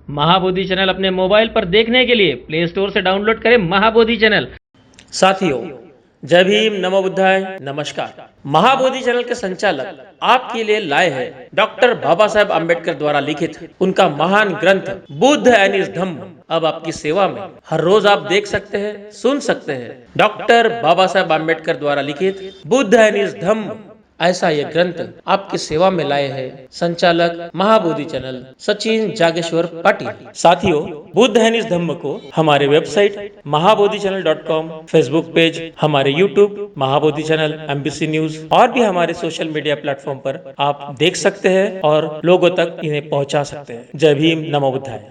Mahabodhi channel अपने mobile पर देखने के लिए प्ले स्टोर से डाउनलोड करें महाबोधि चैनल। साथियों, जय भीम, नमो बुद्धाय, नमस्कार। महाबोधि चैनल के संचालक आपके लिए लाए हैं डॉक्टर बाबा साहेब आम्बेडकर द्वारा लिखित उनका महान ग्रंथ बुद्ध एंड हिज धम्म अब आपकी सेवा में। हर रोज आप देख सकते हैं, सुन सकते हैं डॉक्टर बाबा साहेब आम्बेडकर द्वारा लिखित बुद्ध एंड हिज धम्म। ऐसा यह ग्रंथ आपकी सेवा में लाए हैं संचालक महाबोधि चैनल सचिन जागेश्वर पाटिल। साथियों, बुद्ध एंड हिज धम्म को हमारे वेबसाइट महाबोधिचैनल.com, फेसबुक पेज, हमारे YouTube Mahabodhi channel, MBC news और भी हमारे सोशल मीडिया प्लेटफॉर्म पर आप देख सकते हैं और लोगों तक इन्हें पहुंचा सकते हैं। जय भीम, नमो बुद्धाय।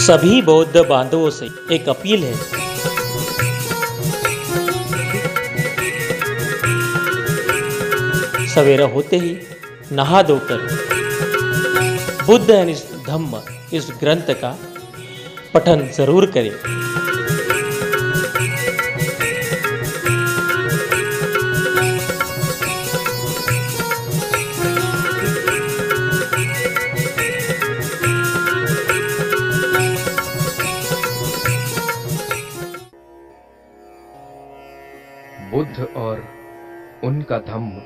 सभी बौद्ध बांधवों से एक अपील है। सवेरा होते ही नहा धोकर बुद्ध एंड हिज धम्म इस ग्रंथ का पठन जरूर करें। बुद्ध और उनका धम्म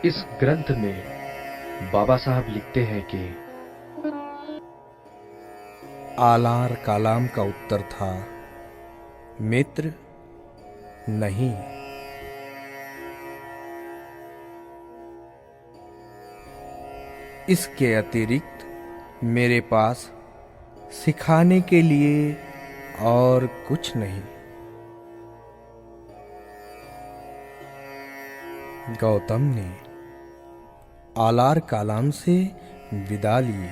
इस ग्रंथ में बाबा साहब लिखते हैं कि आलार कालाम का उत्तर था, मित्र नहीं। इसके अतिरिक्त मेरे पास सिखाने के लिए और कुछ नहीं। गौतम ने आलार कालाम से विदा ली।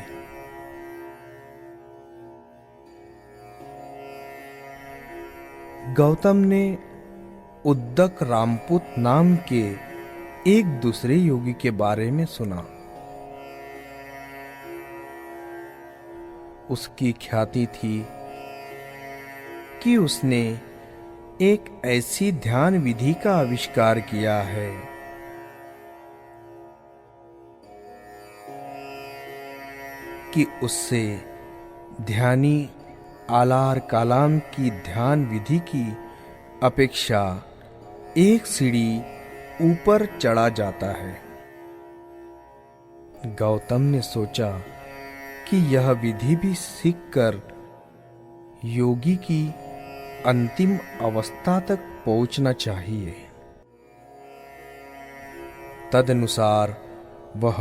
गौतम ने उद्दक रामपुत नाम के एक दूसरे योगी के बारे में सुना। उसकी ख्याति थी कि उसने एक ऐसी ध्यान विधि का आविष्कार किया है कि उससे ध्यानी आलार कालाम की ध्यान विधि की अपेक्षा एक सीढ़ी ऊपर चढ़ा जाता है। गौतम ने सोचा कि यह विधि भी सीखकर योगी की अंतिम अवस्था तक पहुंचना चाहिए। तदनुसार वह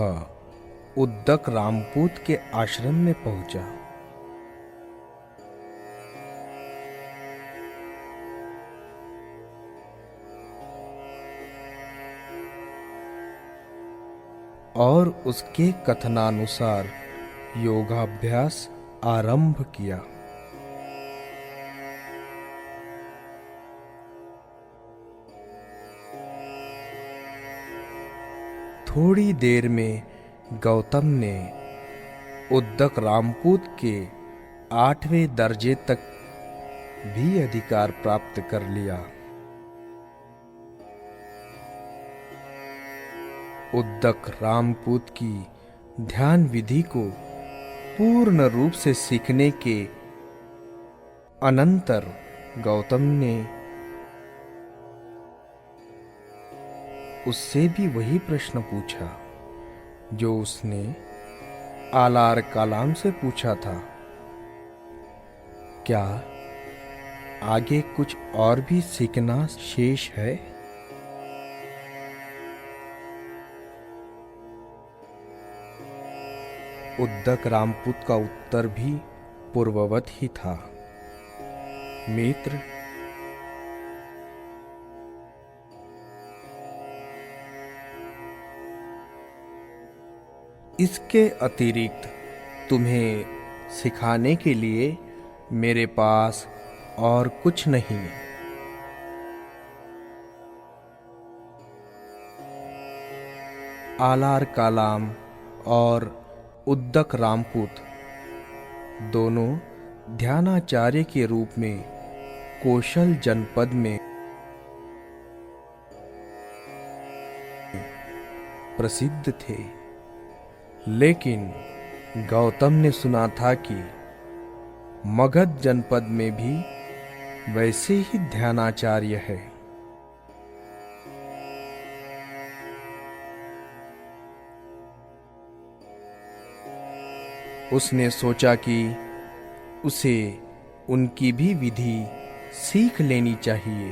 उद्दक रामपूत के आश्रम में पहुंचा। और उसके कथनानुसार योगाभ्यास आरंभ किया। थोड़ी देर में गौतम ने उद्दक रामपूत के 8वें दर्जे तक भी अधिकार प्राप्त कर लिया। उद्दक रामपूत की ध्यान विधि को पूर्ण रूप से सीखने के अनंतर गौतम ने उससे भी वही प्रश्न पूछा जो उसने आलार कालाम से पूछा था। क्या आगे कुछ और भी सीखना शेष है? उद्दक रामपूत का उत्तर भी पूर्ववत ही था, मित्र इसके अतिरिक्त तुम्हें सिखाने के लिए मेरे पास और कुछ नहीं। आलार कालाम और उद्दक रामपुत दोनों ध्यानाचार्य के रूप में कौशल जनपद में प्रसिद्ध थे। लेकिन गौतम ने सुना था कि मगध जनपद में भी वैसे ही ध्यानाचार्य है। उसने सोचा कि उसे उनकी भी विधि सीख लेनी चाहिए।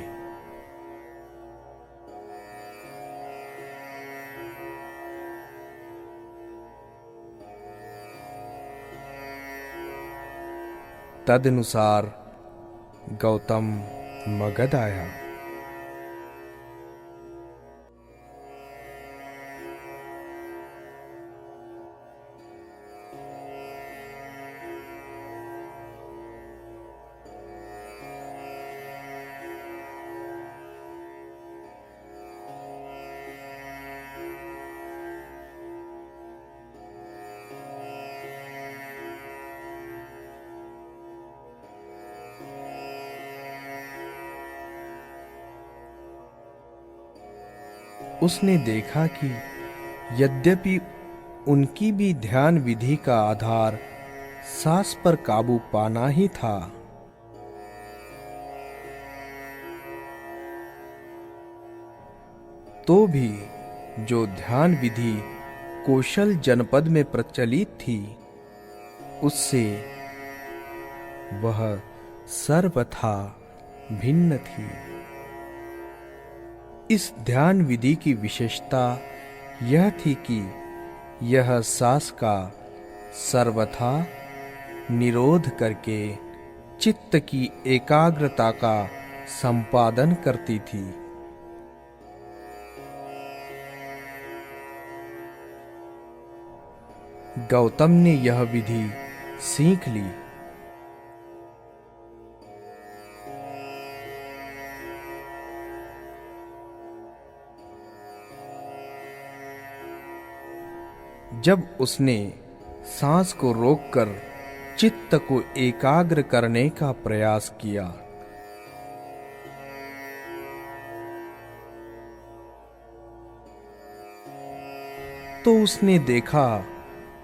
तदनुसार गौतम मगध आया। उसने देखा कि यद्यपि उनकी भी ध्यान विधि का आधार सांस पर काबू पाना ही था, तो भी जो ध्यान विधि कौशल जनपद में प्रचलित थी, उससे वह सर्वथा भिन्न थी। इस ध्यान विधि की विशेषता यह थी कि यह सांस का सर्वथा निरोध करके चित्त की एकाग्रता का संपादन करती थी। गौतम ने यह विधि सीख ली। जब उसने सांस को रोककर चित्त को एकाग्र करने का प्रयास किया, तो उसने देखा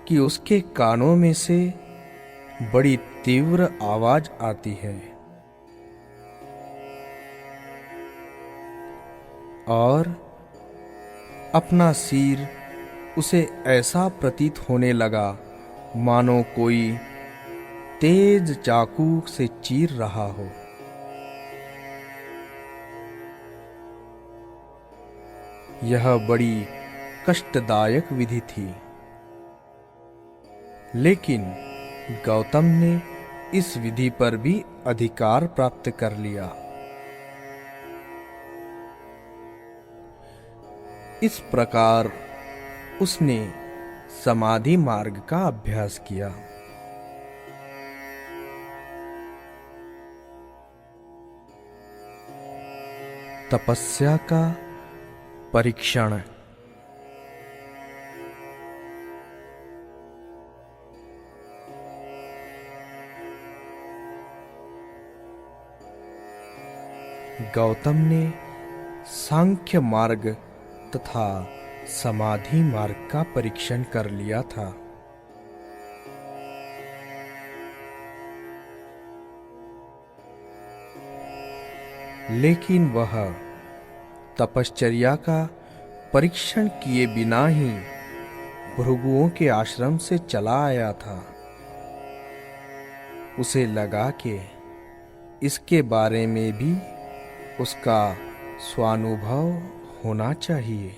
कि उसके कानों में से बड़ी तीव्र आवाज आती है और अपना सिर उसे ऐसा प्रतीत होने लगा मानो कोई तेज चाकू से चीर रहा हो। यह बड़ी कष्टदायक विधि थी, लेकिन गौतम ने इस विधि पर भी अधिकार प्राप्त कर लिया। इस प्रकार उसने समाधि मार्ग का अभ्यास किया। तपस्या का परीक्षण। गौतम ने सांख्य मार्ग तथा समाधि मार्ग का परीक्षण कर लिया था। लेकिन वह तपश्चर्या का परीक्षण किए बिना ही भृगुओं के आश्रम से चला आया था। उसे लगा कि इसके बारे में भी उसका स्वानुभव होना चाहिए।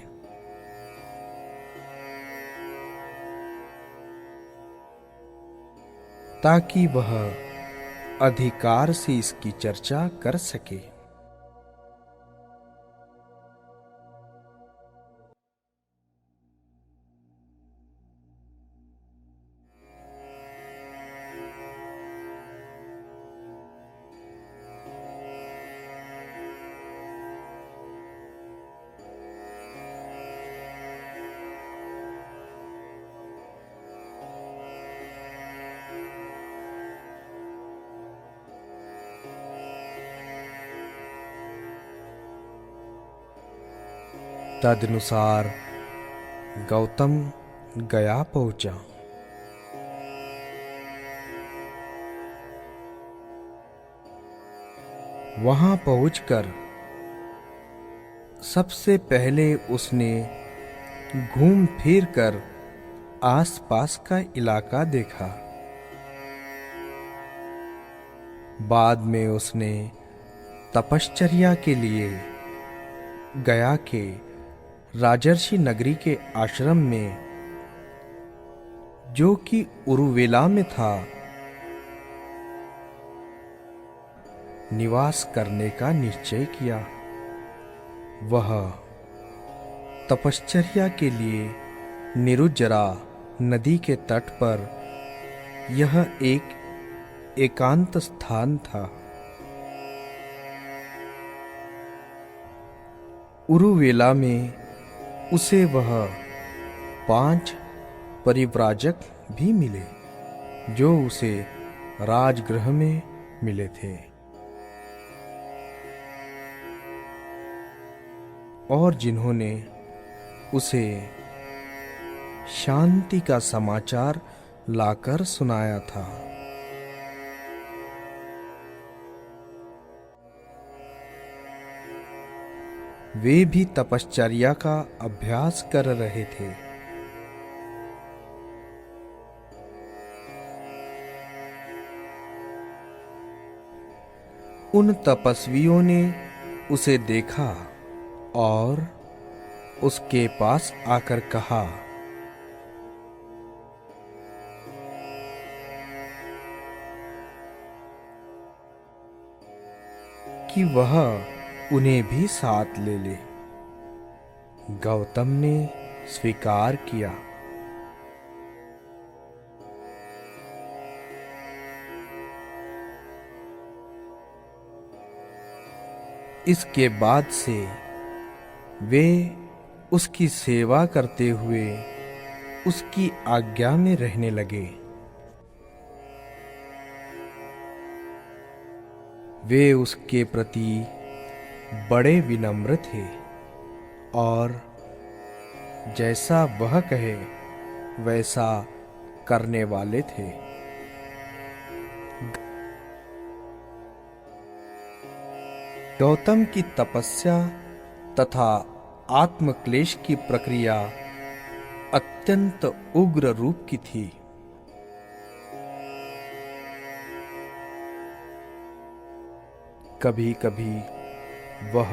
ताकि वह अधिकार से इसकी चर्चा कर सके। तदनुसार गौतम गया पहुंचा। वहां पहुंचकर सबसे पहले उसने घूम फिर कर आसपास का इलाका देखा। बाद में उसने तपश्चर्या के लिए गया के राजर्षि नगरी के आश्रम में, जो कि उरुवेला में था, निवास करने का निश्चय किया। वह तपश्चर्या के लिए निरुजरा नदी के तट पर यह एक एकांत स्थान था। उरुवेला में उसे वह 5 परिव्राजक भी मिले, जो उसे राजगृह में मिले थे और जिन्होंने उसे शांति का समाचार लाकर सुनाया था। वे भी तपश्चर्या का अभ्यास कर रहे थे। उन तपस्वियों ने उसे देखा और उसके पास आकर कहा, कि वह उन्हें भी साथ ले ले। गौतम ने स्वीकार किया। इसके बाद से वे उसकी सेवा करते हुए उसकी आज्ञा में रहने लगे। वे उसके प्रति बड़े विनम्र थे और जैसा वह कहे वैसा करने वाले थे। गौतम की तपस्या तथा आत्मक्लेश की प्रक्रिया अत्यंत उग्र रूप की थी। कभी कभी वह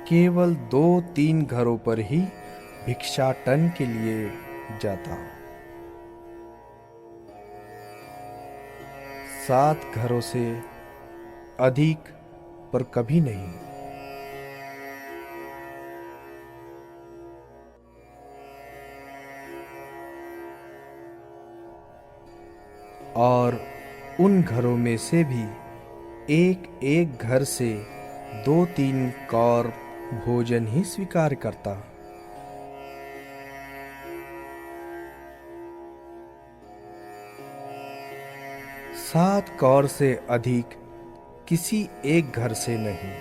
केवल 2-3 घरों पर ही भिक्षाटन के लिए जाता। 7 घरों से अधिक पर कभी नहीं। और उन घरों में से भी एक एक घर से 2-3 कौर भोजन ही स्वीकार करता। सात कौर से अधिक किसी एक घर से नहीं।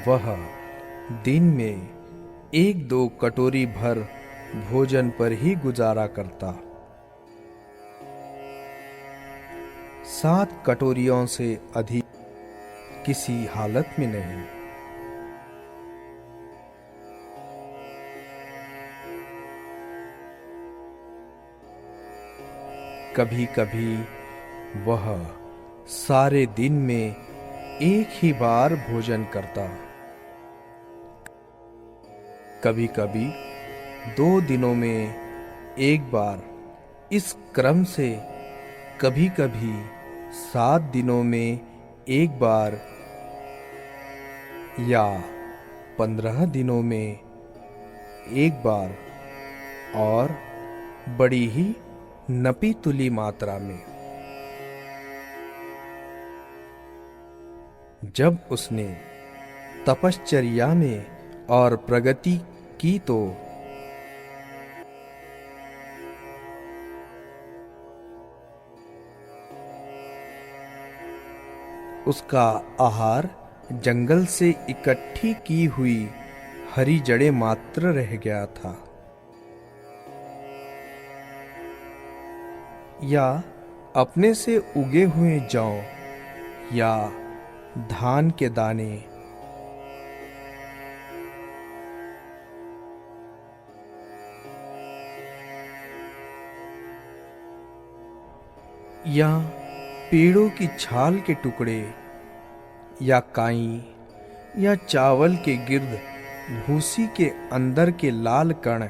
वह दिन में 1-2 कटोरी भर भोजन पर ही गुजारा करता। 7 कटोरियों से अधिक किसी हालत में नहीं। कभी कभी वह सारे दिन में एक ही बार भोजन करता। कभी कभी 2 दिनों में एक बार। इस क्रम से कभी कभी 7 दिनों में एक बार या 15 दिनों में एक बार और बड़ी ही नपी तुली मात्रा में। जब उसने तपश्चर्या में और प्रगति की तो उसका आहार जंगल से इकट्ठी की हुई हरी जड़ें मात्र रह गया था, या अपने से उगे हुए जौ या धान के दाने। या पेड़ों की छाल के टुकड़े, या काई, या चावल के गिर्द भूसी के अंदर के लाल कण,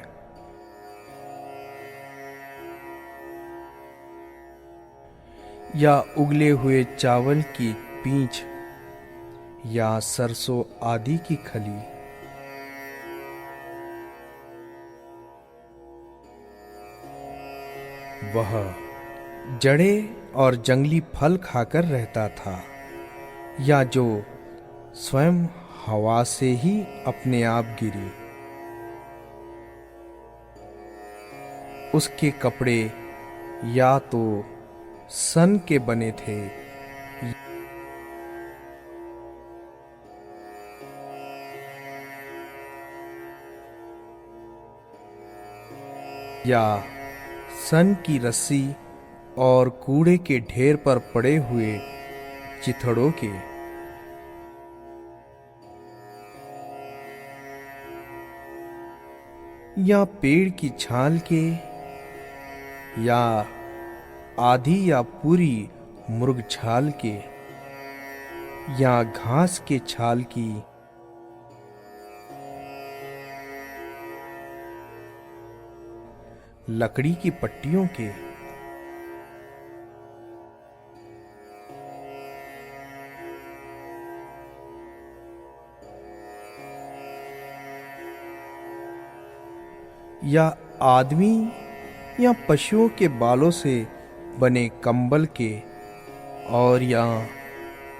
या उगले हुए चावल की पींछ, या सरसों आदि की खली। वह जड़ें और जंगली फल खाकर रहता था, या जो स्वयं हवा से ही अपने आप गिरी। उसके कपड़े या तो सन के बने थे या सन की रस्सी और कूड़े के ढेर पर पड़े हुए चिथड़ों के। या पेड़ की छाल के, या आधी या पूरी मुर्ग छाल के, या घास के छाल की। लकड़ी की पट्टियों के। या आदमी या पशुओं के बालों से बने कंबल के, और या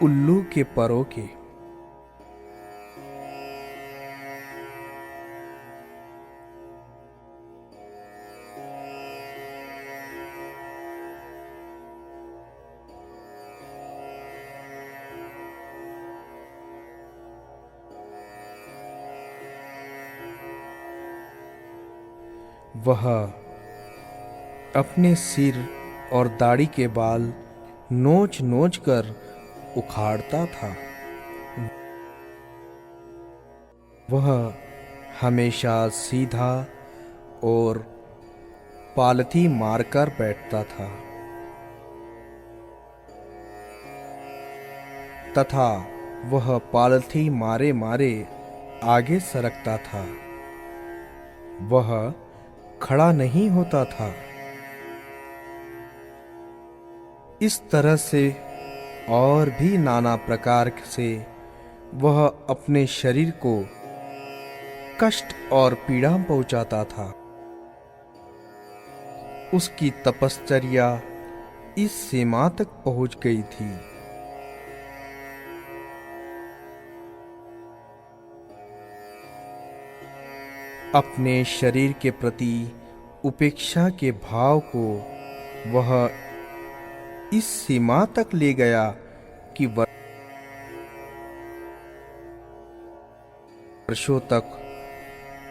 उल्लू के परों के। वह अपने सिर और दाढ़ी के बाल नोच नोच कर उखाड़ता था। वह हमेशा सीधा और पालथी मारकर बैठता था, तथा वह पालथी मारे मारे आगे सरकता था। वह खड़ा नहीं होता था। इस तरह से और भी नाना प्रकार से वह अपने शरीर को कष्ट और पीड़ा पहुंचाता था। उसकी तपश्चर्या इस सीमा तक पहुंच गई थी। अपने शरीर के प्रति उपेक्षा के भाव को वह इस सीमा तक ले गया कि वर्षों तक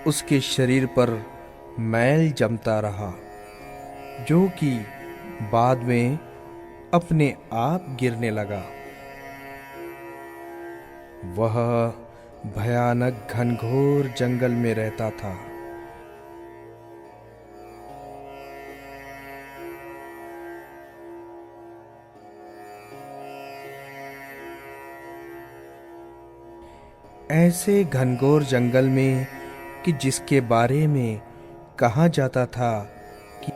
उसके शरीर पर मैल जमता रहा, जो कि बाद में अपने आप गिरने लगा। वह भयानक घनघोर जंगल में रहता था। ऐसे घनघोर जंगल में कि जिसके बारे में कहा जाता था कि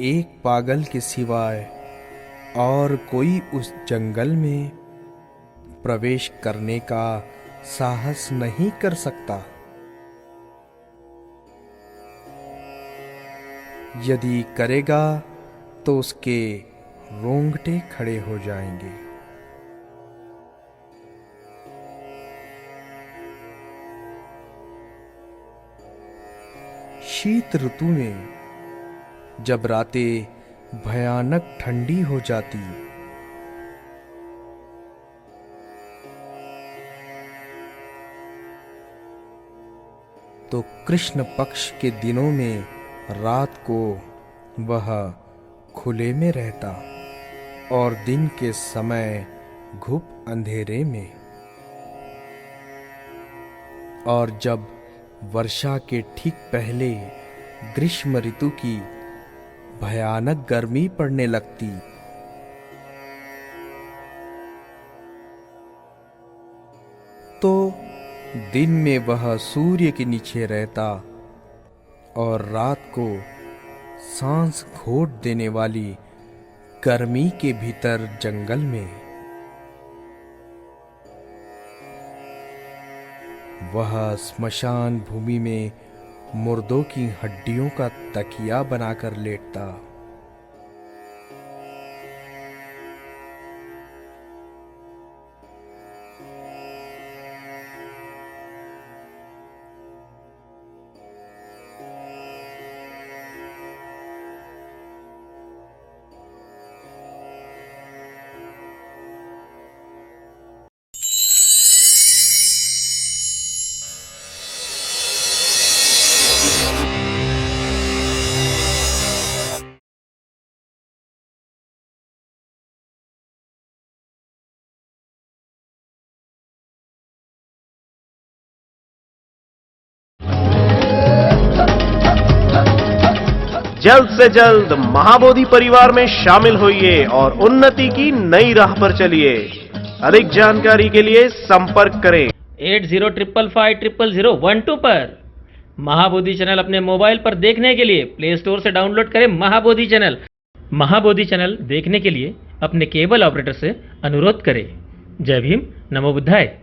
एक पागल के सिवाय और कोई उस जंगल में प्रवेश करने का साहस नहीं कर सकता। यदि करेगा तो उसके रोंगटे खड़े हो जाएंगे। शीत ऋतु में जब रातें भयानक ठंडी हो जाती, तो कृष्ण पक्ष के दिनों में रात को वह खुले में रहता और दिन के समय घुप अंधेरे में। और जब वर्षा के ठीक पहले ग्रीष्म ऋतु की भयानक गर्मी पड़ने लगती, तो दिन में वह सूर्य के नीचे रहता और रात को सांस घोट देने वाली गर्मी के भीतर जंगल में। वह स्मशान भूमि में मुर्दों की हड्डियों का तकिया बनाकर लेटता। जल्द से जल्द महाबोधि परिवार में शामिल होइए और उन्नति की नई राह पर चलिए। अधिक जानकारी के लिए संपर्क करें 8055500012 पर। महाबोधि चैनल अपने मोबाइल पर देखने के लिए प्ले स्टोर से डाउनलोड करें महाबोधि चैनल। महाबोधि चैनल देखने के लिए अपने केबल ऑपरेटर से अनुरोध करें। जय भीम, नमो बुद्धाय।